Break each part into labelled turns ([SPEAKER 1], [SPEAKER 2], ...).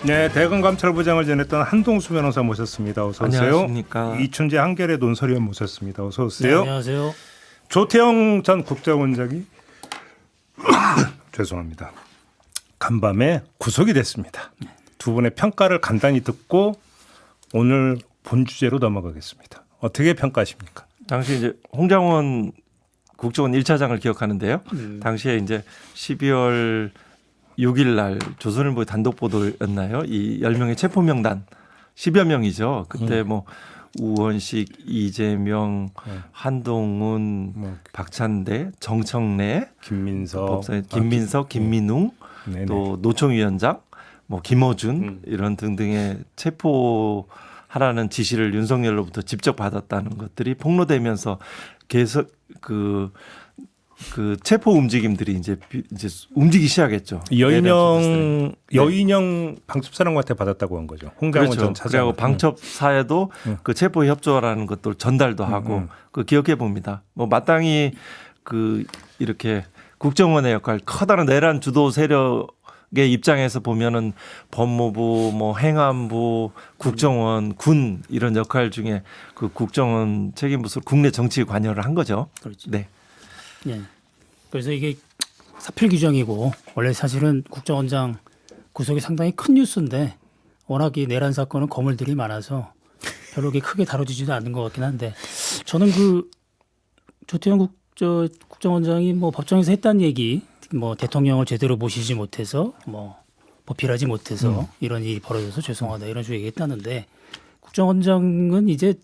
[SPEAKER 1] 네, 대검 감찰부장을 지냈던 한동수 변호사 모셨습니다. 어서 오세요.
[SPEAKER 2] 안녕하십니까.
[SPEAKER 1] 이춘재 한겨레 논설위원 모셨습니다. 어서 오세요.
[SPEAKER 3] 네, 안녕하세요.
[SPEAKER 1] 조태영 전 국정원장이 죄송합니다. 간밤에 구속이 됐습니다. 두 분의 평가를 간단히 듣고 오늘 본 주제로 넘어가겠습니다. 어떻게 평가하십니까?
[SPEAKER 2] 당시 이제 홍장원 국정원 1차장을 기억하는데요. 당시에 이제 12월 6일 날 조선일보의 단독 보도였나요? 이 10명의 체포 명단 10여 명이죠. 그때 뭐 우원식, 이재명, 한동훈, 박찬대, 정청래,
[SPEAKER 1] 김민석,
[SPEAKER 2] 김민웅,
[SPEAKER 1] 네네.
[SPEAKER 2] 또 노총위원장, 뭐 김어준 이런 등등의 체포하라는 지시를 윤석열로부터 직접 받았다는 것들이 폭로되면서 계속 그 체포 움직임들이 이제 움직이기 시작했죠.
[SPEAKER 1] 여인영 방첩사령관한테 받았다고 한 거죠. 홍장원
[SPEAKER 2] 그렇죠.
[SPEAKER 1] 전 차장.
[SPEAKER 2] 그리고 방첩사에도 그 체포 협조라는 것들 전달도 하고 그 기억해 봅니다. 뭐 마땅히 그 이렇게 국정원의 역할, 커다란 내란 주도 세력의 입장에서 보면은 법무부, 뭐 행안부, 국정원, 군 이런 역할 중에 그 국정원 책임 부서 국내 정치에 관여를 한 거죠.
[SPEAKER 3] 그렇죠.
[SPEAKER 2] 네.
[SPEAKER 3] 네. 그래서 이게 사필 규정이고 원래 사실은 국정원장 구속이 상당히 큰 뉴스인데 워낙 이 내란 사건은 거물들이 많아서 별로 크게 다뤄지지도 않는 것 같긴 한데 저는 그 조태영 국정원장이 뭐 법정에서 했다는 얘기 뭐 대통령을 제대로 모시지 못해서 뭐 보필하지 못해서 이런 일이 벌어져서 죄송하다 이런 식으로 얘기했다는데 국정원장은 이제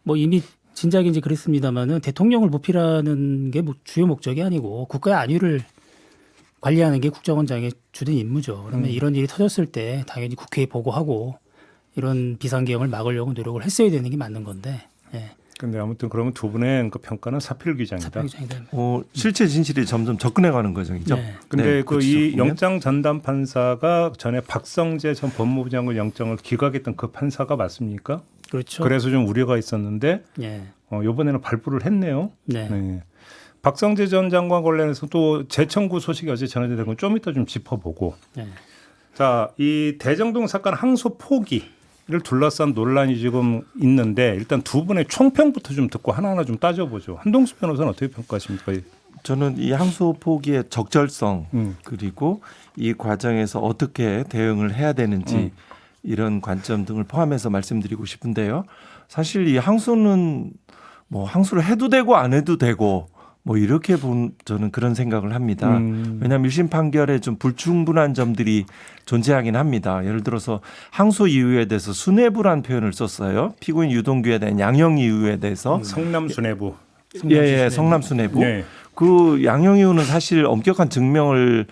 [SPEAKER 3] 뭐 이미 진작인지 그랬습니다마는 대통령을 보필하는 게 주요 목적이 아니고 국가의 안위를 관리하는 게 국정원장의 주된 임무죠. 그러면 이런 일이 터졌을 때 당연히 국회에 보고하고 이런 비상계엄을 막으려고 노력을 했어야 되는 게 맞는 건데.
[SPEAKER 1] 근데 아무튼 그러면 두 분의 그 평가는 사필 규정이다.
[SPEAKER 3] 사필 규정이다.
[SPEAKER 2] 실체 진실이 점점 접근해가는 거죠.
[SPEAKER 3] 네.
[SPEAKER 1] 근데
[SPEAKER 2] 네,
[SPEAKER 1] 그 이 영장 전담 판사가 전에 박성재 전 법무부장관 영장을 기각했던 그 판사가 맞습니까?
[SPEAKER 3] 그렇죠.
[SPEAKER 1] 그래서 좀 우려가 있었는데
[SPEAKER 3] 예.
[SPEAKER 1] 이번에는 발부를 했네요.
[SPEAKER 3] 네.
[SPEAKER 1] 네. 박성재 전 장관 관련해서 또 재청구 소식이 어제 전해진 건 좀 이따 좀 짚어보고.
[SPEAKER 3] 네.
[SPEAKER 1] 자, 이 대정동 사건 항소 포기를 둘러싼 논란이 지금 있는데 일단 두 분의 총평부터 좀 듣고 하나하나 좀 따져보죠. 한동수 변호사는 어떻게 평가하십니까?
[SPEAKER 2] 저는 이 항소 포기의 적절성 그리고 이 과정에서 어떻게 대응을 해야 되는지 이런 관점 등을 포함해서 말씀드리고 싶은데요. 사실 이 항소는 뭐 항소를 해도 되고 안 해도 되고 뭐 이렇게 저는 그런 생각을 합니다. 왜냐하면 1심 판결에 좀 불충분한 점들이 존재하긴 합니다. 예를 들어서 항소 이유에 대해서 순회부란 표현을 썼어요. 피고인 유동규에 대한 양형 이유에 대해서
[SPEAKER 1] 성남 순회부.
[SPEAKER 2] 예, 성남 순회부.
[SPEAKER 1] 네.
[SPEAKER 2] 그 양형 이유는 사실 엄격한 증명을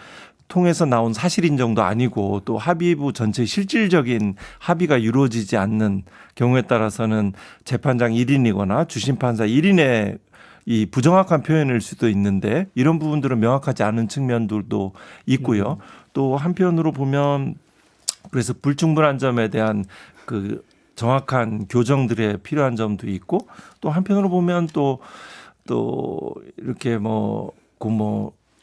[SPEAKER 2] 통해서 나온 사실 인정도 아니고 또 합의부 전체 실질적인 합의가 이루어지지 않는 경우에 따라서는 재판장 1인이거나 주심판사 1인의 이 부정확한 표현일 수도 있는데 이런 부분들은 명확하지 않은 측면들도 있고요. 또 한편으로 보면 그래서 불충분한 점에 대한 그 정확한 교정들에 필요한 점도 있고 또 한편으로 보면 또 이렇게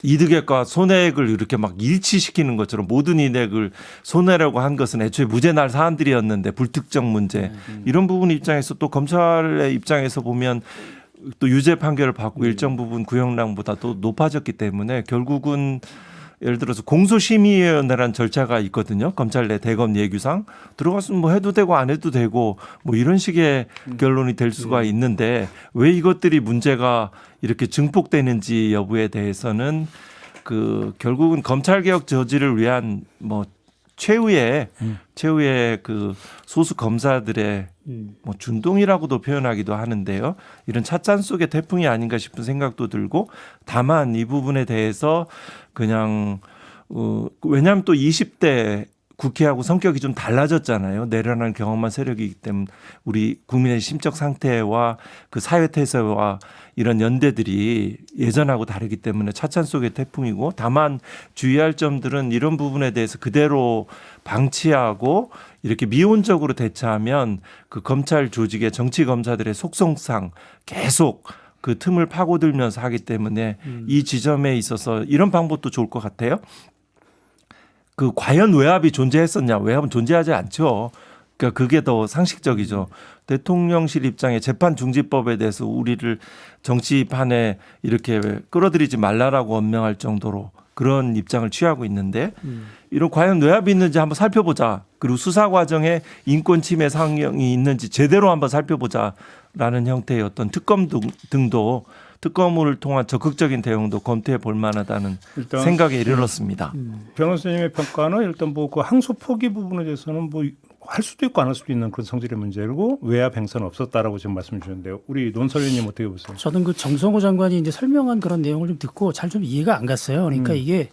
[SPEAKER 2] 이득액과 손해액을 이렇게 막 일치시키는 것처럼 모든 이득을 손해라고 한 것은 애초에 무죄 날 사안들이었는데 불특정 문제 이런 부분 입장에서 또 검찰의 입장에서 보면 또 유죄 판결을 받고 일정 부분 구형량보다 또 높아졌기 때문에 결국은 예를 들어서 공소심의위원회라는 절차가 있거든요. 검찰 내 대검 예규상 들어갔으면 뭐 해도 되고 안 해도 되고 뭐 이런 식의 결론이 될 수가 있는데 왜 이것들이 문제가 이렇게 증폭되는지 여부에 대해서는 그 결국은 검찰개혁 저지를 위한 뭐 최후의 그 소수 검사들의 뭐 준동이라고도 표현하기도 하는데요. 이런 찻잔 속의 태풍이 아닌가 싶은 생각도 들고 다만 이 부분에 대해서 그냥 왜냐하면 또 20대 국회하고 성격이 좀 달라졌잖아요. 내란한 경험한 세력이기 때문에 우리 국민의 심적 상태와 그 사회 태세와 이런 연대들이 예전하고 다르기 때문에 차찬 속의 태풍이고 다만 주의할 점들은 이런 부분에 대해서 그대로 방치하고 이렇게 미온적으로 대처하면 그 검찰 조직의 정치 검사들의 속성상 계속 그 틈을 파고들면서 하기 때문에 이 지점에 있어서 이런 방법도 좋을 것 같아요. 그 과연 외압이 존재했었냐? 외압은 존재하지 않죠. 그러니까 그게 더 상식적이죠. 대통령실 입장에 재판중지법에 대해서 우리를 정치판에 이렇게 끌어들이지 말라라고 언명할 정도로 그런 입장을 취하고 있는데 이런 과연 외압이 있는지 한번 살펴보자. 그리고 수사 과정에 인권 침해 상황이 있는지 제대로 한번 살펴보자라는 형태의 어떤 특검 등도 특검을 통한 적극적인 대응도 검토해 볼 만하다는
[SPEAKER 1] 일단
[SPEAKER 2] 생각에 이르렀습니다.
[SPEAKER 1] 변호사님의 평가는 일단 뭐 그 항소 포기 부분에 대해서는 뭐 할 수도 있고 안 할 수도 있는 그런 성질의 문제고 외압 행사는 없었다라고 지금 말씀 주셨는데요. 우리 논설위원님 어떻게 보세요?
[SPEAKER 3] 저는 그 정성호 장관이 이제 설명한 그런 내용을 좀 듣고 잘 좀 이해가 안 갔어요. 그러니까 이게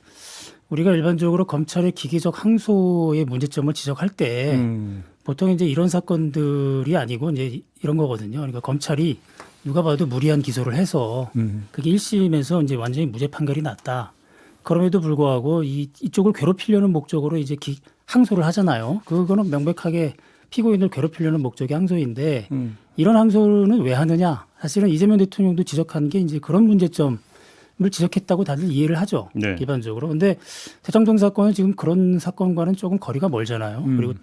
[SPEAKER 3] 우리가 일반적으로 검찰의 기계적 항소의 문제점을 지적할 때 보통 이제 이런 사건들이 아니고 이제 이런 거거든요. 그러니까 검찰이 누가 봐도 무리한 기소를 해서 그게 1심에서 이제 완전히 무죄 판결이 났다. 그럼에도 불구하고 이쪽을 괴롭히려는 목적으로 이제 항소를 하잖아요. 그거는 명백하게 피고인을 괴롭히려는 목적의 항소인데 이런 항소는 왜 하느냐? 사실은 이재명 대통령도 지적한 게 이제 그런 문제점을 지적했다고 다들 이해를 하죠.
[SPEAKER 1] 네.
[SPEAKER 3] 기반적으로. 근데 대장동 사건은 지금 그런 사건과는 조금 거리가 멀잖아요. 그리고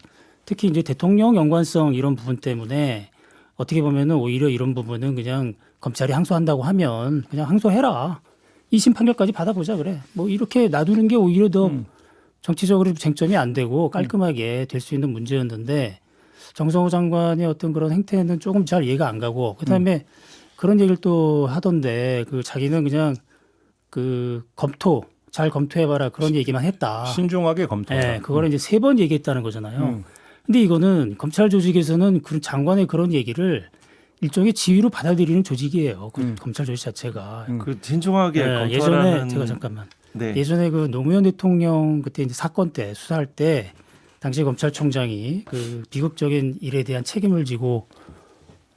[SPEAKER 3] 특히 이제 대통령 연관성 이런 부분 때문에 어떻게 보면은 오히려 이런 부분은 그냥 검찰이 항소한다고 하면 그냥 항소해라. 2심 판결까지 받아보자 그래. 뭐 이렇게 놔두는 게 오히려 더 정치적으로 쟁점이 안 되고 깔끔하게 될 수 있는 문제였는데 정성호 장관의 어떤 그런 행태는 조금 잘 이해가 안 가고 그다음에 그런 얘기를 또 하던데 그 자기는 그냥 그 잘 검토해봐라 그런 얘기만 했다.
[SPEAKER 1] 신중하게 검토하라.
[SPEAKER 3] 네, 그거를 이제 3번 얘기했다는 거잖아요. 근데 이거는 검찰 조직에서는 그 장관의 그런 얘기를 일종의 지위로 받아들이는 조직이에요. 그 검찰 조직 자체가.
[SPEAKER 2] 그 신중하게
[SPEAKER 3] 네,
[SPEAKER 2] 검토하라는
[SPEAKER 3] 예전에 제가 잠깐만.
[SPEAKER 2] 네.
[SPEAKER 3] 예전에 그 노무현 대통령 그때 이제 사건 때 수사할 때 당시 검찰총장이 그 비극적인 일에 대한 책임을 지고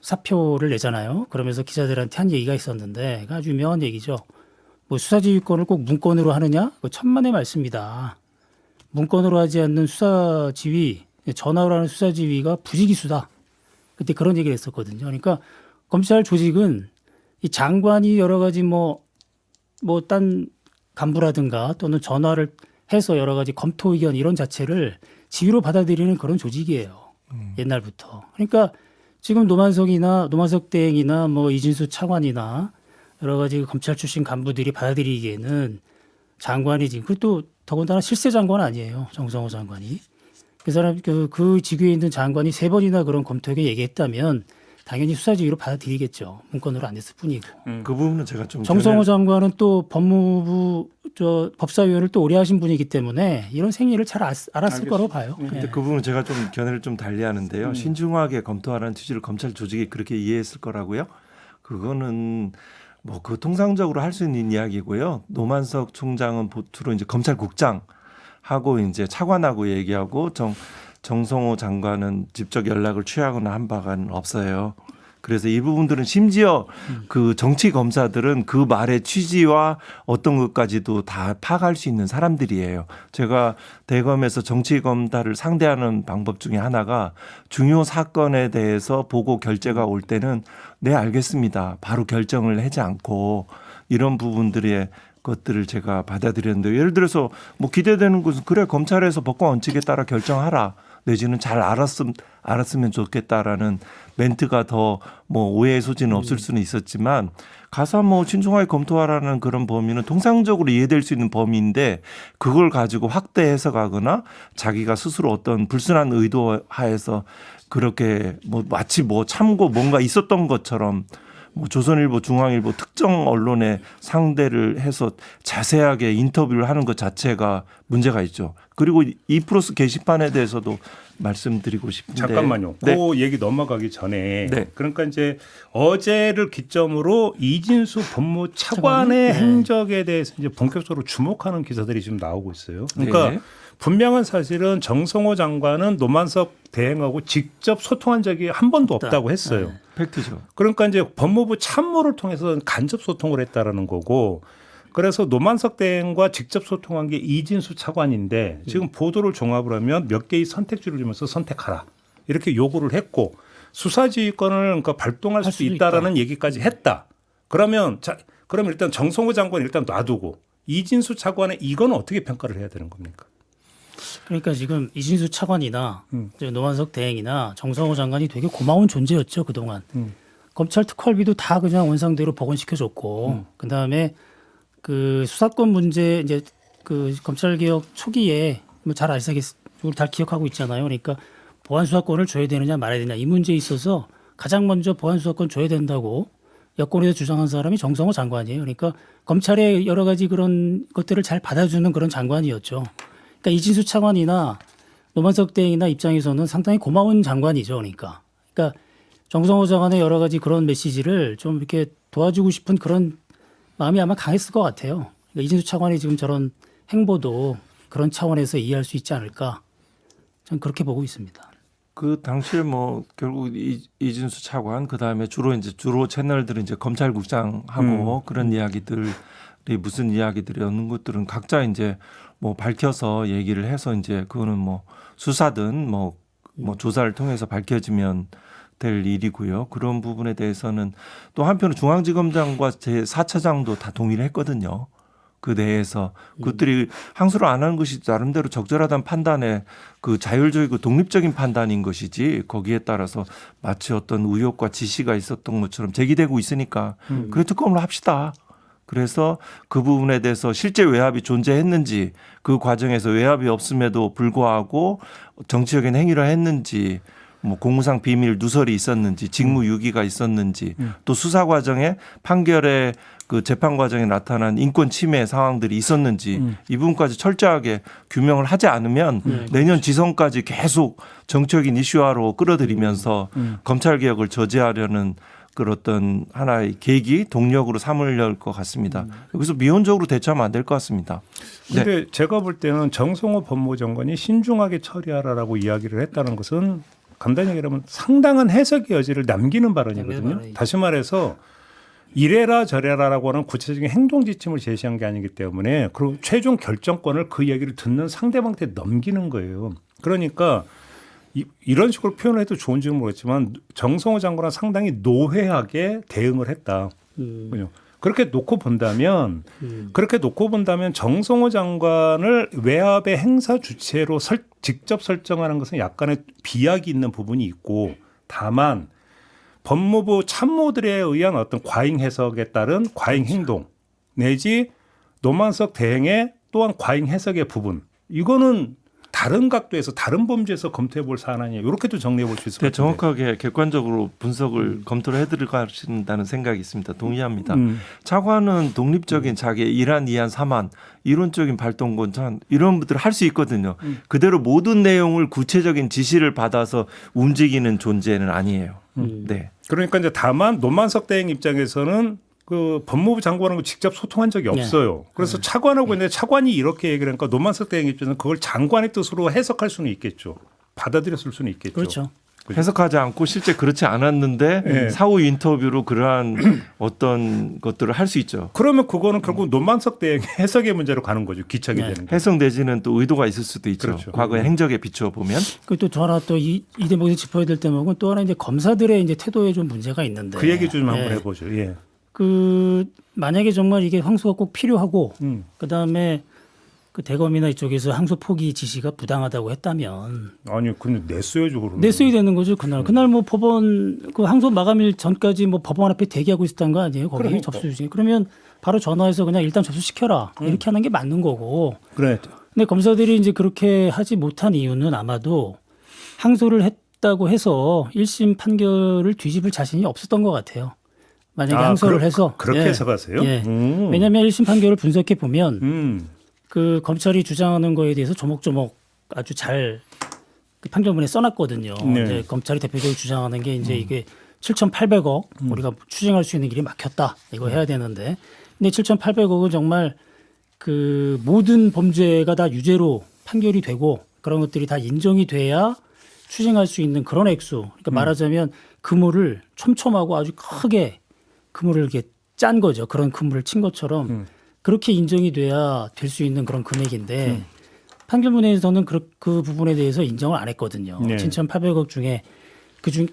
[SPEAKER 3] 사표를 내잖아요. 그러면서 기자들한테 한 얘기가 있었는데 아주 유명한 얘기죠. 뭐 수사지휘권을 꼭 문건으로 하느냐? 그 천만의 말씀이다. 문건으로 하지 않는 수사지휘, 전화로 하는 수사지휘가 부지기수다. 그때 그런 얘기를 했었거든요. 그러니까 검찰 조직은 이 장관이 여러 가지 뭐 딴 간부라든가 또는 전화를 해서 여러 가지 검토 의견 이런 자체를 지휘로 받아들이는 그런 조직이에요. 옛날부터. 그러니까 지금 노만석 대행이나 뭐 이진수 차관이나 여러 가지 검찰 출신 간부들이 받아들이기에는 장관이 지금 그리고 또 더군다나 실세 장관 아니에요. 정성호 장관이. 그 사람 그 직위에 있는 장관이 3번이나 그런 검토에게 얘기했다면 당연히 수사지휘로 받아들이겠죠. 문건으로 안 했을 뿐이고.
[SPEAKER 2] 그 부분은 제가 좀
[SPEAKER 3] 정성호 장관은 또 법무부 법사위원을 또 오래 하신 분이기 때문에 이런 생리를 잘 알았을 거라고 봐요.
[SPEAKER 2] 근데
[SPEAKER 3] 예.
[SPEAKER 2] 그 부분은 제가 좀 견해를 좀 달리하는데요. 신중하게 검토하라는 취지를 검찰 조직이 그렇게 이해했을 거라고요? 그거는 뭐 그 통상적으로 할 수 있는 이야기고요. 노만석 총장은 주로 이제 검찰국장하고 이제 차관하고 얘기하고 정성호 장관은 직접 연락을 취하거나 한 바가 없어요. 그래서 이 부분들은 심지어 그 정치 검사들은 그 말의 취지와 어떤 것까지도 다 파악할 수 있는 사람들이에요. 제가 대검에서 정치 검사를 상대하는 방법 중에 하나가 중요 사건에 대해서 보고 결재가 올 때는 네 알겠습니다. 바로 결정을 하지 않고 이런 부분들의 것들을 제가 받아들였는데 예를 들어서 뭐 기대되는 것은 그래 검찰에서 법과 원칙에 따라 결정하라. 내지는 잘 알았으면 좋겠다라는 멘트가 더 뭐 오해의 소지는 없을 수는 있었지만 가서 뭐 신중하게 검토하라는 그런 범위는 통상적으로 이해될 수 있는 범위인데 그걸 가지고 확대 해석하거나 자기가 스스로 어떤 불순한 의도 하에서 그렇게 뭐 마치 뭐 참고 뭔가 있었던 것처럼 뭐 조선일보, 중앙일보 특정 언론에 상대를 해서 자세하게 인터뷰를 하는 것 자체가 문제가 있죠. 그리고 이프로스 게시판에 대해서도 말씀드리고 싶은데
[SPEAKER 1] 잠깐만요.
[SPEAKER 2] 네.
[SPEAKER 1] 그 얘기 넘어가기 전에
[SPEAKER 2] 네.
[SPEAKER 1] 그러니까 이제 어제를 기점으로 이진수 법무차관의
[SPEAKER 3] 네.
[SPEAKER 1] 행적에 대해서 이제 본격적으로 주목하는 기사들이 지금 나오고 있어요. 그러니까
[SPEAKER 2] 네.
[SPEAKER 1] 분명한 사실은 정성호 장관은 노만석 대행하고 직접 소통한 적이 한 번도 없다고 했어요.
[SPEAKER 2] 팩트죠.
[SPEAKER 1] 그러니까 이제 법무부 참모를 통해서 간접 소통을 했다라는 거고 그래서 노만석 대행과 직접 소통한 게 이진수 차관인데 지금 보도를 종합을 하면 몇 개의 선택지를 주면서 선택하라 이렇게 요구를 했고 수사지휘권을 그러니까 발동할 수 있다라는 얘기까지 했다. 그러면 그럼 일단 정성호 장관 일단 놔두고 이진수 차관의 이건 어떻게 평가를 해야 되는 겁니까?
[SPEAKER 3] 그러니까 지금 이진수 차관이나 이제 노만석 대행이나 정성호 장관이 되게 고마운 존재였죠 그동안. 검찰 특활비도 다 그냥 원상대로 복원시켜줬고, 그 다음에 그 수사권 문제 이제 그 검찰 개혁 초기에 뭐 잘 아시겠, 우리 다 기억하고 있잖아요. 그러니까 보안 수사권을 줘야 되느냐 말아야 되느냐 이 문제에 있어서 가장 먼저 보안 수사권 줘야 된다고 여권에서 주장한 사람이 정성호 장관이에요. 그러니까 검찰의 여러 가지 그런 것들을 잘 받아주는 그런 장관이었죠. 그러니까 이진수 차관이나 노만석 대행이나 입장에서는 상당히 고마운 장관이죠. 그러니까 정성호 장관의 여러 가지 그런 메시지를 좀 이렇게 도와주고 싶은 그런 마음이 아마 강했을 것 같아요. 그러니까 이진수 차관이 지금 저런 행보도 그런 차원에서 이해할 수 있지 않을까. 저는 그렇게 보고 있습니다.
[SPEAKER 2] 그 당시에 뭐 결국 이진수 차관 그다음에 주로 채널들은 이제 검찰국장하고 그런 이야기들이 무슨 이야기들이었는 것들은 각자 이제 뭐 밝혀서 얘기를 해서 이제 그거는 뭐 수사든 뭐 조사를 통해서 밝혀지면 될 일이고요. 그런 부분에 대해서는 또 한편으로 중앙지검장과 제4차장도 다 동의를 했거든요. 그 내에서 그것들이 항소를 안 하는 것이 나름대로 적절하다는 판단에 그 자율적이고 독립적인 판단인 것이지 거기에 따라서 마치 어떤 의혹과 지시가 있었던 것처럼 제기되고 있으니까 그래 특검을 합시다. 그래서 그 부분에 대해서 실제 외압이 존재했는지 그 과정에서 외압이 없음에도 불구하고 정치적인 행위를 했는지 뭐 공무상 비밀 누설이 있었는지 직무유기가 있었는지 또 수사 과정에 판결에 그 재판 과정에 나타난 인권 침해 상황들이 있었는지 이 부분까지 철저하게 규명을 하지 않으면 내년 지선까지 계속 정치적인 이슈화로 끌어들이면서 검찰 개혁을 저지하려는 그런 어떤 하나의 계기 동력으로 삼으려 할 것 같습니다. 그래서 미온적으로 대처하면 안 될 것 같습니다.
[SPEAKER 1] 근데 제가 볼 때는 정성호 법무장관이 신중하게 처리하라라고 이야기를 했다는 것은 간단히 얘기하면 상당한 해석의 여지를 남기는 발언이거든요. 다시 말해서 이래라 저래라라고 하는 구체적인 행동 지침을 제시한 게 아니기 때문에 그리고 최종 결정권을 그 얘기를 듣는 상대방한테 넘기는 거예요. 그러니까 이런 식으로 표현해도 좋은지는 모르겠지만 정성호 장관은 상당히 노회하게 대응을 했다. 그렇게 놓고 본다면 정성호 장관을 외압의 행사 주체로 직접 설정하는 것은 약간의 비약이 있는 부분이 있고 다만 법무부 참모들에 의한 어떤 과잉 해석에 따른 과잉 행동 내지 노만석 대행의 또한 과잉 해석의 부분 이거는 다른 각도에서 다른 범죄에서 검토해 볼 사안 아니에요. 이렇게도 정리해 볼 수 있을 것 같아요.
[SPEAKER 2] 정확하게 객관적으로 분석을 검토를 해드리신다는 생각이 있습니다. 동의합니다. 차관은 독립적인 자기의 일한, 이한, 삼한 이론적인 발동권 이런 것들을 할 수 있거든요. 그대로 모든 내용을 구체적인 지시를 받아서 움직이는 존재는 아니에요. 네.
[SPEAKER 1] 그러니까 이제 다만 노만석 대행 입장에서는 그 법무부 장관하고 직접 소통한 적이 없어요. 그래서 차관하고 있는데 차관이 이렇게 얘기를 하니까 노만석 대행 입장에서는 그걸 장관의 뜻으로 해석할 수는 있겠죠. 받아들였을 수는 있겠죠.
[SPEAKER 3] 그렇죠.
[SPEAKER 2] 해석하지 않고 실제 그렇지 않았는데
[SPEAKER 1] 네.
[SPEAKER 2] 사후 인터뷰로 그러한 어떤 것들을 할 수 있죠.
[SPEAKER 1] 그러면 그거는 결국 노만석 대행 해석의 문제로 가는 거죠. 기착이 되는 게.
[SPEAKER 2] 해석 내지는 또 의도가 있을 수도 있죠.
[SPEAKER 1] 그렇죠.
[SPEAKER 2] 과거의 행적에 비추어 보면.
[SPEAKER 3] 그리고 또 하나 또 이 대목에서 짚어야 될 대목은 또 하나 이제 검사들의 이제 태도에 좀 문제가 있는데
[SPEAKER 1] 그 얘기 좀 한번 해보죠. 예.
[SPEAKER 3] 그 만약에 정말 이게 항소가 꼭 필요하고 그다음에 그 대검이나 이쪽에서 항소 포기 지시가 부당하다고 했다면
[SPEAKER 1] 아니 근데 냈어야죠 그러면.
[SPEAKER 3] 냈어야 되는 거죠 그날 뭐 법원 그 항소 마감일 전까지 뭐 법원 앞에 대기하고 있었던 거 아니에요 거기
[SPEAKER 1] 그러니까.
[SPEAKER 3] 접수 중에 그러면 바로 전화해서 그냥 일단 접수시켜라 이렇게 하는 게 맞는 거고.
[SPEAKER 1] 그래.
[SPEAKER 3] 근데 검사들이 이제 그렇게 하지 못한 이유는 아마도 항소를 했다고 해서 1심 판결을 뒤집을 자신이 없었던 것 같아요. 만약에 항소를 해서
[SPEAKER 1] 그렇게 해석하세요?
[SPEAKER 3] 예. 왜냐하면 1심 판결을 분석해 보면 그 검찰이 주장하는 거에 대해서 조목조목 아주 잘 그 판결문에 써놨거든요.
[SPEAKER 1] 네.
[SPEAKER 3] 이제 검찰이 대표적으로 주장하는 게 이제 이게 7,800억 우리가 추징할 수 있는 길이 막혔다. 이거 해야 되는데, 근데 7,800억은 정말 그 모든 범죄가 다 유죄로 판결이 되고 그런 것들이 다 인정이 돼야 추징할 수 있는 그런 액수. 그러니까 말하자면 그물을 촘촘하고 아주 크게 그물을 이렇게 짠 거죠. 그런 그물을 친 것처럼 그렇게 인정이 돼야 될 수 있는 그런 금액인데 판결문에서는 그 부분에 대해서 인정을 안 했거든요.
[SPEAKER 1] 네.
[SPEAKER 3] 7,800억 중에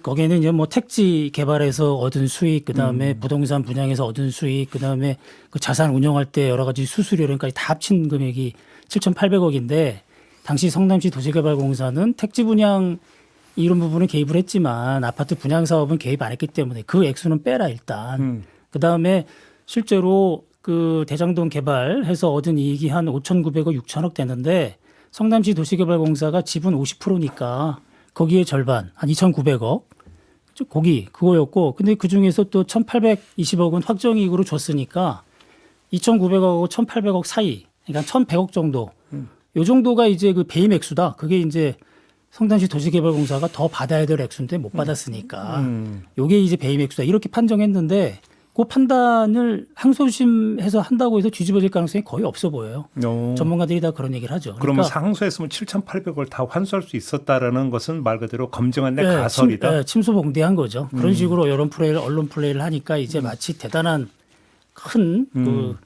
[SPEAKER 3] 거기에는 이제 뭐 택지 개발에서 얻은 수익, 그다음에 부동산 분양에서 얻은 수익, 그다음에 그 자산 운영할 때 여러 가지 수수료 이런까지 다 합친 금액이 7,800억인데 당시 성남시 도시개발공사는 택지 분양 이런 부분은 개입을 했지만 아파트 분양 사업은 개입 안 했기 때문에 그 액수는 빼라 일단. 그다음에 실제로 그 대장동 개발해서 얻은 이익이 한 5,900억, 6천억 되는데 성남시 도시개발공사가 지분 50%니까 거기에 절반 한 2,900억 거기 그거였고 근데 그 중에서 또 1,820억은 확정이익으로 줬으니까 2,900억하고 1,800억 사이 그러니까 1,100억 정도 요 정도가 이제 그 배임 액수다. 그게 이제 성남시 도시개발공사가 더 받아야 될 액수인데 못 받았으니까 요게 이제 배임 액수다 이렇게 판정했는데 그 판단을 항소심해서 한다고 해서 뒤집어질 가능성이 거의 없어 보여요. 전문가들이 다 그런 얘기를 하죠.
[SPEAKER 1] 그러면 상소했으면 7,800을 다 환수할 수 있었다라는 것은 말 그대로 검증한 데 가설이다.
[SPEAKER 3] 침소봉대한 거죠. 그런 식으로 여론 플레이를 언론 플레이를 하니까 이제 마치 대단한 큰 그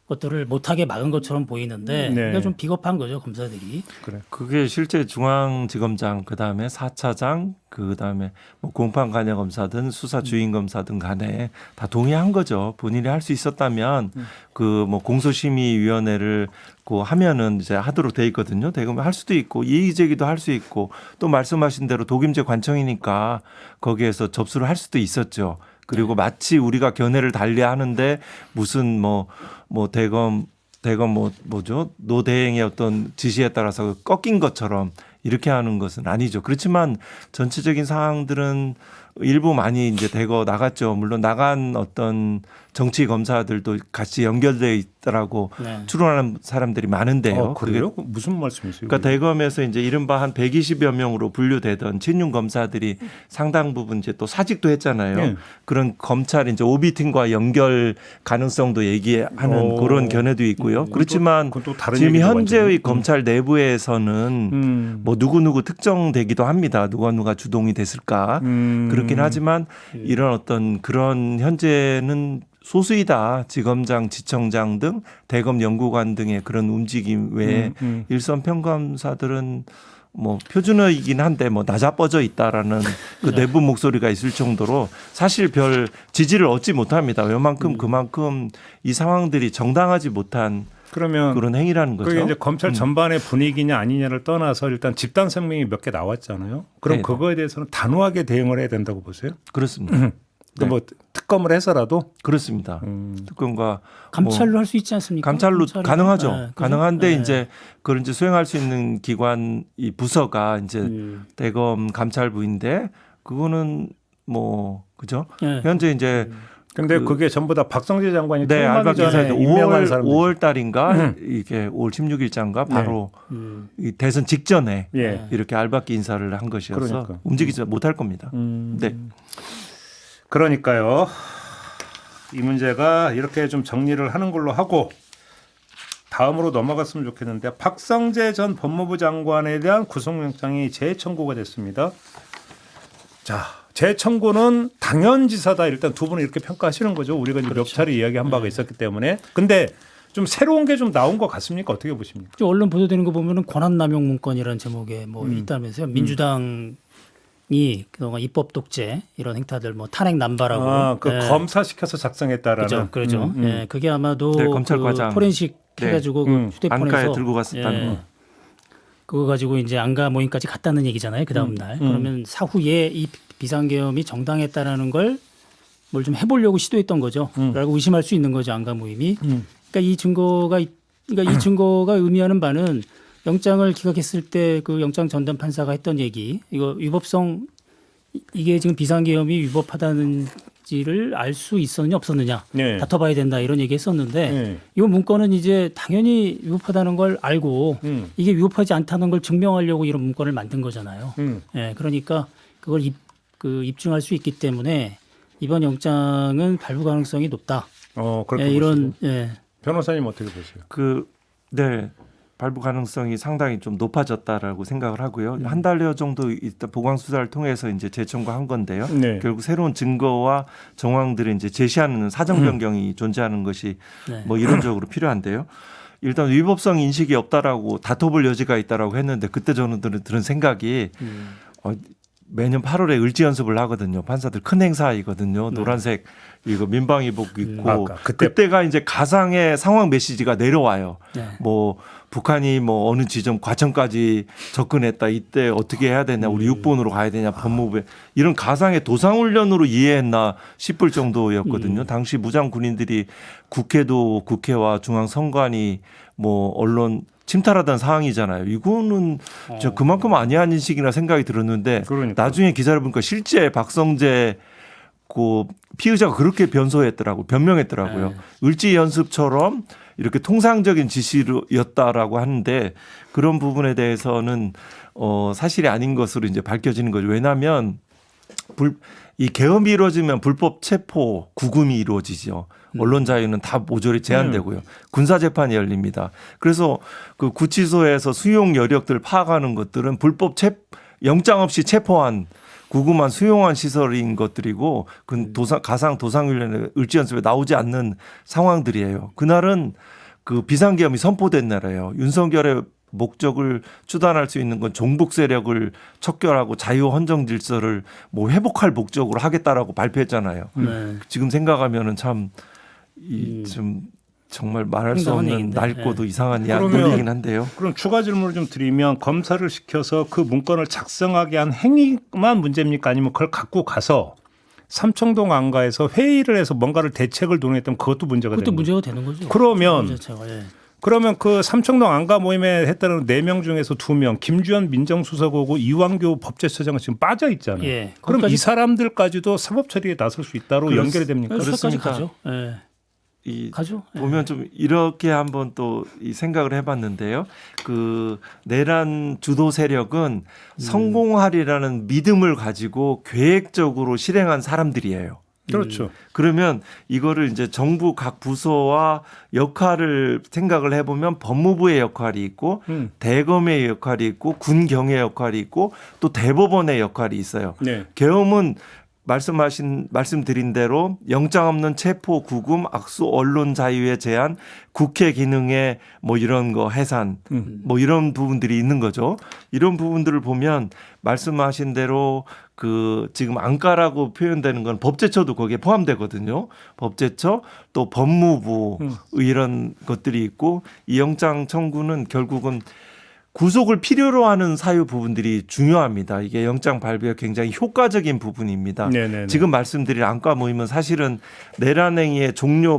[SPEAKER 3] 것들을 못하게 막은 것처럼 보이는데 그러니까 좀 비겁한 거죠 검사들이.
[SPEAKER 1] 그래.
[SPEAKER 2] 그게 실제 중앙지검장 그다음에 4차장 그다음에 뭐 공판 관여 검사든 수사 주인 검사든 간에 다 동의한 거죠. 본인이 할 수 있었다면 그 뭐 공소심의위원회를 그 하면은 이제 하도록 돼 있거든요. 대검에 할 수도 있고 이의 제기도 할 수 있고 또 말씀하신 대로 독임제 관청이니까 거기에서 접수를 할 수도 있었죠. 그리고 마치 우리가 견해를 달리 하는데 무슨 뭐 대검 뭐죠 노대행의 어떤 지시에 따라서 꺾인 것처럼 이렇게 하는 것은 아니죠. 그렇지만 전체적인 사항들은 일부 많이 이제 대거 나갔죠. 물론 나간 어떤 정치 검사들도 같이 연결돼 있더라고 추론하는 사람들이 많은데요.
[SPEAKER 1] 그래요? 무슨 말씀이세요?
[SPEAKER 2] 그러니까 대검에서 이제 이른바 한 120여 명으로 분류되던 친윤 검사들이 상당 부분 이제 또 사직도 했잖아요. 그런 검찰 이제 오비팀과 연결 가능성도 얘기하는 그런 견해도 있고요. 그렇지만 지금 현재의 검찰 내부에서는 뭐 누구 특정되기도 합니다. 누가 주동이 됐을까. 그렇긴 하지만 이런 어떤 그런 현재는 소수이다. 지검장, 지청장 등 대검 연구관 등의 그런 움직임 외에 일선 평검사들은 뭐 표준어이긴 한데 뭐 낮아뻗어 있다라는 그 내부 목소리가 있을 정도로 사실 별 지지를 얻지 못합니다. 왜만큼 그만큼 이 상황들이 정당하지 못한
[SPEAKER 1] 그러면
[SPEAKER 2] 그런 행위라는 거죠.
[SPEAKER 1] 그게 이제 검찰 전반의 분위기냐 아니냐를 떠나서 일단 집단 성명이 몇 개 나왔잖아요. 그럼
[SPEAKER 2] 네.
[SPEAKER 1] 그거에 대해서는 단호하게 대응을 해야 된다고 보세요?
[SPEAKER 2] 그렇습니다.
[SPEAKER 1] 그 뭐 특검을 해서라도
[SPEAKER 2] 그렇습니다. 특검과
[SPEAKER 3] 감찰로 할 수 있지 않습니까?
[SPEAKER 2] 감찰로 가능하죠.
[SPEAKER 3] 네,
[SPEAKER 2] 가능한데 이제 그걸 이제 수행할 수 있는 기관 이 부서가 이제 대검 감찰부인데 그거는 뭐 그죠? 현재 이제
[SPEAKER 1] 근데 그게 전부 다 박성재 장관이
[SPEAKER 2] 네,
[SPEAKER 1] 퇴임하기 전에 임명한 사람들.
[SPEAKER 2] 5월 달인가 이게 5월 16일자인가 바로 이 대선 직전에 이렇게 알박기 인사를 한 것이어서
[SPEAKER 1] 그러니까.
[SPEAKER 2] 움직이지 못할 겁니다. 네.
[SPEAKER 1] 그러니까요. 이 문제가 이렇게 좀 정리를 하는 걸로 하고 다음으로 넘어갔으면 좋겠는데 박성재 전 법무부 장관에 대한 구속영장이 재청구가 됐습니다. 자, 재청구는 당연지사다. 일단 두 분은 이렇게 평가하시는 거죠. 우리가 이제 몇 차례 이야기한 바가 있었기 때문에. 근데 좀 새로운 게 좀 나온 것 같습니까? 어떻게 보십니까?
[SPEAKER 3] 언론 보도되는 거 보면은 권한남용 문건이라는 제목에 뭐 있다면서요. 민주당이 그동안 입법 독재 이런 행태들 뭐 탄핵 남발하고
[SPEAKER 1] 검사시켜서 작성했다라는.
[SPEAKER 3] 그렇죠. 예, 그게 아마도
[SPEAKER 2] 네, 검찰과장.
[SPEAKER 3] 그 포렌식 해가지고 그 휴대폰에서
[SPEAKER 2] 안가에 들고 갔었다는 거.
[SPEAKER 3] 그거 가지고 이제 안가 모임까지 갔다는 얘기잖아요. 그 다음 날. 그러면 사후에 이 비상계엄이 정당했다라는 걸 뭘 좀 해보려고 시도했던 거죠. 라고 의심할 수 있는 거죠. 안가 모임이. 그러니까 이 증거가 의미하는 바는 영장을 기각했을 때 그 영장 전담 판사가 했던 얘기, 이거 위법성 이게 지금 비상계엄이 위법하다는지를 알 수 있었느냐 없었느냐 다퉈봐야 된다 이런 얘기했었는데 이 문건은 이제 당연히 위법하다는 걸 알고 이게 위법하지 않다는 걸 증명하려고 이런 문건을 만든 거잖아요. 예, 그러니까 그걸 입증할 수 있기 때문에 이번 영장은 발부 가능성이 높다.
[SPEAKER 1] 그렇게
[SPEAKER 3] 이런
[SPEAKER 1] 변호사님 어떻게 보세요?
[SPEAKER 2] 네. 발부 가능성이 상당히 좀 높아졌다라고 생각을 하고요. 한 달여 정도 있다 보강 수사를 통해서 이제 재청구한 건데요. 결국 새로운 증거와 정황들을 이제 제시하는 사정 변경이 존재하는 것이 뭐 이론적으로 필요한데요. 일단 위법성 인식이 없다라고 다퉈볼 여지가 있다라고 했는데 그때 저는 들은 생각이 매년 8월에 을지 연습을 하거든요. 판사들 큰 행사이거든요. 노란색 이거 민방위복 입고 그때가 이제 가상의 상황 메시지가 내려와요. 뭐 북한이 뭐 어느 지점 과천까지 접근했다. 이때 어떻게 해야 되냐. 우리 육본으로 가야 되냐. 법무부에 이런 가상의 도상훈련으로 이해했나 싶을 정도였거든요. 당시 무장 군인들이 국회도 국회와 중앙선관위 뭐 언론 침탈하던 상황이잖아요. 이거는 저 그만큼 아니한 인식이나 생각이 들었는데
[SPEAKER 1] 그러니까.
[SPEAKER 2] 나중에 기사를 보니까 실제 박성재 그 피의자가 그렇게 변명했더라고요. 을지 연습처럼 이렇게 통상적인 지시였다라고 하는데 그런 부분에 대해서는 사실이 아닌 것으로 이제 밝혀지는 거죠. 왜냐하면 이 계엄이 이루어지면 불법 체포, 구금이 이루어지죠. 언론 자유는 다 모조리 제한되고요. 군사 재판이 열립니다. 그래서 그 구치소에서 수용 여력들 파악하는 것들은 불법 영장 없이 체포한 구금한 수용한 시설인 것들이고 그 가상 도상훈련에 을지연습에 나오지 않는 상황들이에요. 그날은 그 비상계엄이 선포된 날이에요. 윤석열의 목적을 추단할 수 있는 건 종북 세력을 척결하고 자유 헌정 질서를 뭐 회복할 목적으로 하겠다라고 발표했잖아요. 지금 생각하면은 참 좀 정말 말할 수 없는
[SPEAKER 3] 얘기인데.
[SPEAKER 2] 낡고도 이상한
[SPEAKER 1] 그러면-
[SPEAKER 2] 논리이긴 한데요.
[SPEAKER 1] 그럼 추가 질문을 좀 드리면 검사를 시켜서 그 문건을 작성하게 한 행위만 문제입니까? 아니면 그걸 갖고 가서 삼청동 안가에서 회의를 해서 뭔가를 대책을 논의했다면 그것도 문제가
[SPEAKER 3] 그것도
[SPEAKER 1] 되는 거죠.
[SPEAKER 3] 문제가 되는 거죠.
[SPEAKER 1] 그러면
[SPEAKER 3] 그 자체가, 예.
[SPEAKER 1] 그러면 그 삼청동 안가 모임에 했다는 4명 중에서 2명 김주현 민정수석하고 이완규 법제처장은 지금 빠져 있잖아요.
[SPEAKER 3] 예.
[SPEAKER 1] 그럼
[SPEAKER 3] 거기까지-
[SPEAKER 1] 이 사람들까지도 사법 처리에 나설 수 있다로 연결이 됩니까?
[SPEAKER 3] 수사까지
[SPEAKER 2] 그렇습니다.
[SPEAKER 3] 가죠. 예.
[SPEAKER 2] 이
[SPEAKER 3] 가죠. 예.
[SPEAKER 2] 보면 좀 이렇게 한번 또 이 생각을 해봤는데요. 그 내란 주도 세력은 성공하리라는 믿음을 가지고 계획적으로 실행한 사람들이에요.
[SPEAKER 1] 그렇죠.
[SPEAKER 2] 그러면 이거를 이제 정부 각 부서와 역할을 생각을 해보면 법무부의 역할이 있고 대검의 역할이 있고 군경의 역할이 있고 또 대법원의 역할이 있어요.
[SPEAKER 1] 네.
[SPEAKER 2] 계엄은 말씀드린 대로 영장 없는 체포, 구금, 악수, 언론 자유의 제한, 국회 기능의 뭐 이런 거 해산, 뭐 이런 부분들이 있는 거죠. 이런 부분들을 보면 말씀하신 대로 그 지금 안가라고 표현되는 건 법제처도 거기에 포함되거든요. 법제처 또 법무부 이런 것들이 있고 이 영장 청구는 결국은 구속을 필요로 하는 사유 부분들이 중요합니다. 이게 영장 발부가 굉장히 효과적인 부분입니다.
[SPEAKER 1] 네네네.
[SPEAKER 2] 지금 말씀드린 안과 모임은 사실은 내란행위의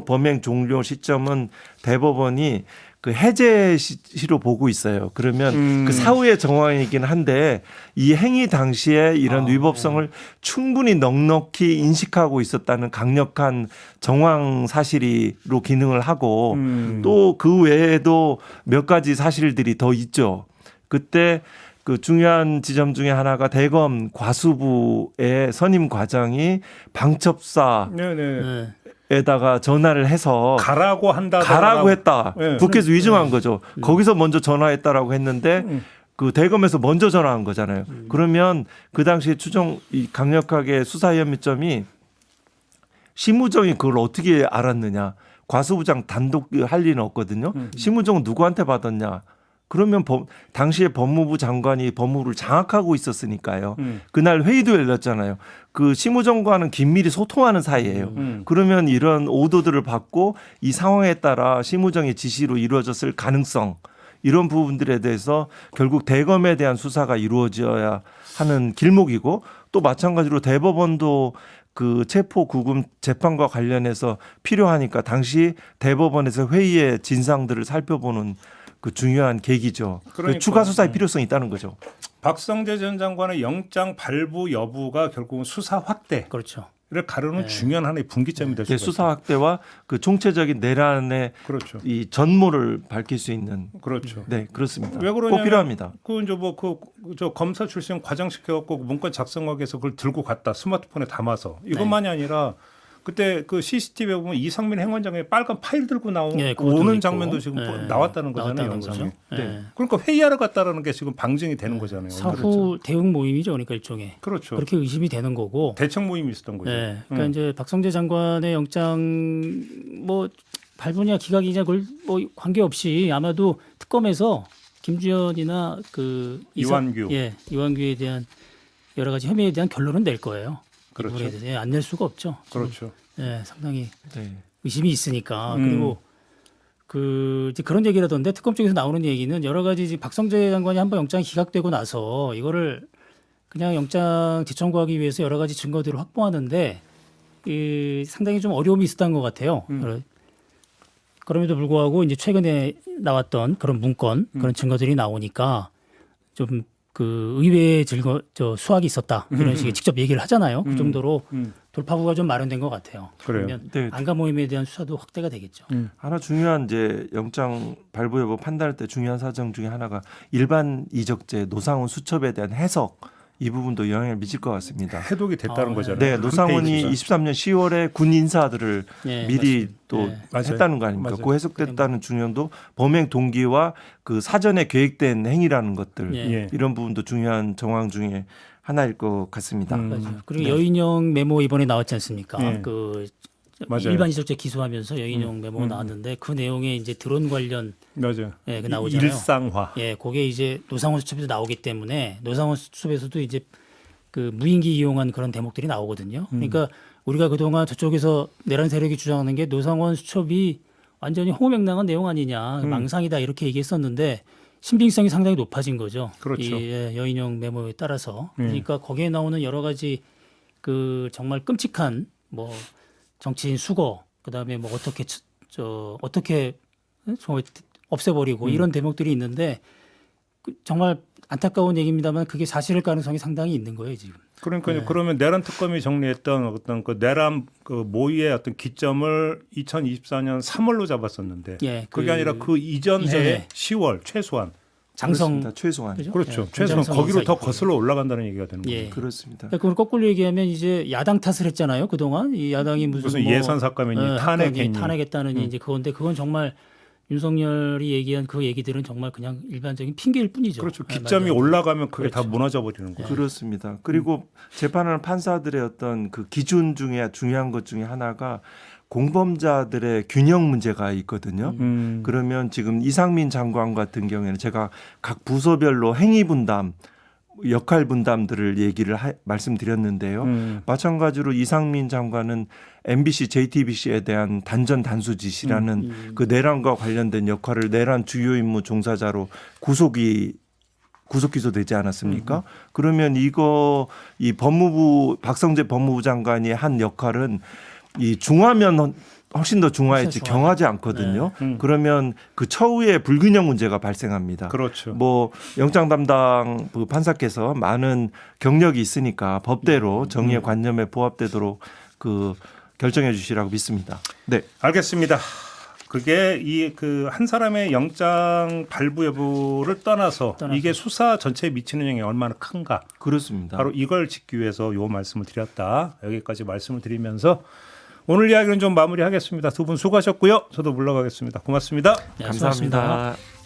[SPEAKER 2] 범행 종료 시점은 대법원이 그 해제 시로 보고 있어요. 그러면 그 사후의 정황이긴 한데 이 행위 당시에 이런 위법성을 충분히 넉넉히 인식하고 있었다는 강력한 정황 사실로 기능을 하고 또 그 외에도 몇 가지 사실들이 더 있죠. 그때 그 중요한 지점 중에 하나가 대검 과수부의 선임 과장이 방첩사
[SPEAKER 1] 네네.
[SPEAKER 3] 예.
[SPEAKER 2] 에다가 전화를 해서
[SPEAKER 1] 가라고 한다.
[SPEAKER 2] 가라고 했다.
[SPEAKER 1] 네.
[SPEAKER 2] 국회에서 위증한 거죠. 거기서 먼저 전화했다라고 했는데 그 대검에서 먼저 전화한 거잖아요. 그러면 그 당시에 이 강력하게 수사 혐의점이 심우정이 그걸 어떻게 알았느냐. 과수부장 단독 할 리는 없거든요. 심우정은 누구한테 받았냐. 그러면 당시에 법무부 장관이 법무부를 장악하고 있었으니까요. 그날 회의도 열렸잖아요. 그 심우정과는 긴밀히 소통하는 사이예요. 그러면 이런 오더들을 받고 이 상황에 따라 심우정의 지시로 이루어졌을 가능성 이런 부분들에 대해서 결국 대검에 대한 수사가 이루어져야 하는 길목이고 또 마찬가지로 대법원도 그 체포 구금 재판과 관련해서 필요하니까 당시 대법원에서 회의의 진상들을 살펴보는 그 중요한 계기죠.
[SPEAKER 1] 그러니까.
[SPEAKER 2] 추가 수사의 필요성이 있다는 거죠.
[SPEAKER 1] 박성재 전 장관의 영장 발부 여부가 결국은 수사 확대를
[SPEAKER 3] 그렇죠.
[SPEAKER 1] 가르는 중요한 하나의 분기점이 될 수가 있습니다.
[SPEAKER 2] 수사 확대와 그 총체적인 내란의
[SPEAKER 1] 그렇죠.
[SPEAKER 2] 이 전모를 밝힐 수 있는
[SPEAKER 1] 그렇죠.
[SPEAKER 2] 네 그렇습니다.
[SPEAKER 1] 왜 그러냐면
[SPEAKER 2] 꼭 필요합니다.
[SPEAKER 1] 그 이제 저 검사 출신 과장시켜 갖고 문건 작성하기 위해서 그걸 들고 갔다 스마트폰에 담아서 이것만이 아니라 그때 그 CCTV에 보면 이상민 행원장에 빨간 파일 들고
[SPEAKER 3] 예, 그것도
[SPEAKER 1] 오는
[SPEAKER 3] 있고.
[SPEAKER 1] 장면도 지금
[SPEAKER 3] 예,
[SPEAKER 1] 나왔다는 거잖아요.
[SPEAKER 3] 나왔다는
[SPEAKER 1] 영상에.
[SPEAKER 3] 거죠.
[SPEAKER 1] 네.
[SPEAKER 3] 예.
[SPEAKER 1] 그러니까 회의하러 갔다라는 게 지금 방증이 되는 거잖아요.
[SPEAKER 3] 사후 대응 모임이죠, 그러니까 일종의.
[SPEAKER 1] 그렇죠.
[SPEAKER 3] 그렇게 의심이 되는 거고.
[SPEAKER 1] 대책 모임이 있었던 거죠.
[SPEAKER 3] 예. 그러니까 이제 박성재 장관의 영장 뭐 발부냐 기각이냐 그걸 뭐 관계없이 아마도 특검에서 김주현이나 그
[SPEAKER 1] 이완규.
[SPEAKER 3] 이완규에 대한 여러 가지 혐의에 대한 결론은 낼 거예요.
[SPEAKER 1] 그렇죠.
[SPEAKER 3] 안 낼 수가 없죠. 지금.
[SPEAKER 1] 그렇죠.
[SPEAKER 3] 예, 상당히
[SPEAKER 2] 네.
[SPEAKER 3] 의심이 있으니까 그리고 이제 그런 얘기를 하던데 특검 쪽에서 나오는 얘기는 여러 가지 이제 박성재 장관이 한번 영장이 기각되고 나서 이거를 그냥 영장 재청구하기 위해서 여러 가지 증거들을 확보하는데 상당히 좀 어려움이 있었던 것 같아요. 그럼에도 불구하고 이제 최근에 나왔던 그런 문건, 그런 증거들이 나오니까 좀 그 의외의 수학이 있었다 이런 식의 직접 얘기를 하잖아요. 그 정도로 돌파구가 좀 마련된 것 같아요.
[SPEAKER 2] 그래요.
[SPEAKER 3] 그러면
[SPEAKER 2] 네.
[SPEAKER 3] 안가 모임에 대한 수사도 확대가 되겠죠.
[SPEAKER 2] 하나 중요한 이제 영장 발부 여부 판단할 때 중요한 사정 중에 하나가 일반 이적죄 노상원 수첩에 대한 해석 이 부분도 영향을 미칠 것 같습니다.
[SPEAKER 1] 해독이 됐다는 거잖아요.
[SPEAKER 2] 네,
[SPEAKER 1] 한
[SPEAKER 2] 노상원이
[SPEAKER 1] 페이지가.
[SPEAKER 2] 23년 10월에 군 인사들을
[SPEAKER 3] 예,
[SPEAKER 2] 미리
[SPEAKER 3] 맞습니다.
[SPEAKER 2] 또
[SPEAKER 3] 예.
[SPEAKER 1] 맞아요.
[SPEAKER 2] 했다는 거 아닙니까?
[SPEAKER 1] 맞아요.
[SPEAKER 2] 그 해석됐다는 중요도 범행 동기와 그 사전에 계획된 행위라는 것들
[SPEAKER 3] 예.
[SPEAKER 1] 예.
[SPEAKER 2] 이런 부분도 중요한 정황 중에 하나일 것 같습니다.
[SPEAKER 3] 맞아요. 그리고
[SPEAKER 2] 네.
[SPEAKER 3] 여인영 메모 이번에 나왔지 않습니까?
[SPEAKER 1] 예.
[SPEAKER 3] 그
[SPEAKER 1] 맞아요.
[SPEAKER 3] 일반 이적죄 기소하면서 여인영 메모가 나왔는데 그 내용에 이제 드론 관련
[SPEAKER 1] 맞아요.
[SPEAKER 3] 그 나오잖아요.
[SPEAKER 1] 일상화.
[SPEAKER 3] 예, 그게 이제 노상원 수첩에서 나오기 때문에 노상원 수첩에서도 이제 그 무인기 이용한 그런 대목들이 나오거든요. 그러니까 우리가 그동안 저쪽에서 내란 세력이 주장하는 게 노상원 수첩이 완전히 호명랑한 내용 아니냐, 망상이다 이렇게 얘기했었는데 신빙성이 상당히 높아진 거죠.
[SPEAKER 1] 그렇죠.
[SPEAKER 3] 이 여인용 메모에 따라서. 그러니까 거기에 나오는 여러 가지 그 정말 끔찍한 뭐 정치인 수거, 그다음에 뭐 어떻게 없애버리고 이런 대목들이 있는데 정말 안타까운 얘기입니다만 그게 사실일 가능성이 상당히 있는 거예요 지금.
[SPEAKER 1] 그러니까요. 그러면 내란 특검이 정리했던 어떤 그 내란 그 모의의 어떤 기점을 2024년 3월로 잡았었는데
[SPEAKER 3] 예,
[SPEAKER 1] 그게 아니라 그 이전
[SPEAKER 3] 이전에.
[SPEAKER 1] 해 10월 최소한.
[SPEAKER 3] 장성
[SPEAKER 2] 그렇습니다. 최소한
[SPEAKER 3] 그죠?
[SPEAKER 1] 그렇죠.
[SPEAKER 3] 예,
[SPEAKER 1] 최소한
[SPEAKER 3] 장성
[SPEAKER 1] 거기로
[SPEAKER 3] 인사
[SPEAKER 1] 더
[SPEAKER 3] 있고.
[SPEAKER 1] 거슬러 올라간다는 얘기가 되는 거예요.
[SPEAKER 3] 예.
[SPEAKER 2] 그렇습니다.
[SPEAKER 3] 그러니까 그걸 거꾸로 얘기하면 이제 야당 탓을 했잖아요 그동안 이 야당이 무슨 뭐,
[SPEAKER 1] 예산 삭감이니 탄핵했니.
[SPEAKER 3] 탄핵했다느니 이제 그건데 그건 정말 윤석열이 얘기한 그 얘기들은 정말 그냥 일반적인 핑계일 뿐이죠.
[SPEAKER 1] 그렇죠.
[SPEAKER 3] 예,
[SPEAKER 1] 기점이
[SPEAKER 3] 맞아요.
[SPEAKER 1] 올라가면 그게 다
[SPEAKER 3] 그렇죠.
[SPEAKER 1] 무너져 버리는 거예요.
[SPEAKER 2] 그렇습니다. 그리고 재판하는 판사들의 어떤 그 기준 중에 중요한 것 중에 하나가 공범자들의 균형 문제가 있거든요. 그러면 지금 이상민 장관 같은 경우에는 제가 각 부서별로 행위 분담, 역할 분담들을 말씀드렸는데요. 마찬가지로 이상민 장관은 MBC, JTBC에 대한 단전 단수 지시라는 그 내란과 관련된 역할을 내란 주요 임무 종사자로 구속 기소되지 않았습니까? 그러면 이 박성재 법무부 장관이 한 역할은 이 중하면 훨씬 더 중하했지
[SPEAKER 3] 훨씬
[SPEAKER 2] 경하지 않거든요. 그러면 그 처우에 불균형 문제가 발생합니다.
[SPEAKER 1] 그렇죠.
[SPEAKER 2] 뭐 영장 담당 그 판사께서 많은 경력이 있으니까 법대로 정의의 관념에 부합되도록 그 결정해 주시라고 믿습니다. 네.
[SPEAKER 1] 알겠습니다. 그게 이 그 한 사람의 영장 발부 여부를 떠나서 이게 수사 전체에 미치는 영향이 얼마나 큰가.
[SPEAKER 2] 그렇습니다.
[SPEAKER 1] 바로 이걸 짚기 위해서 요 말씀을 드렸다. 여기까지 말씀을 드리면서 오늘 이야기는 좀 마무리하겠습니다. 두 분 수고하셨고요. 저도 물러가겠습니다. 고맙습니다.
[SPEAKER 3] 네,
[SPEAKER 2] 감사합니다.
[SPEAKER 3] 수고하셨습니다.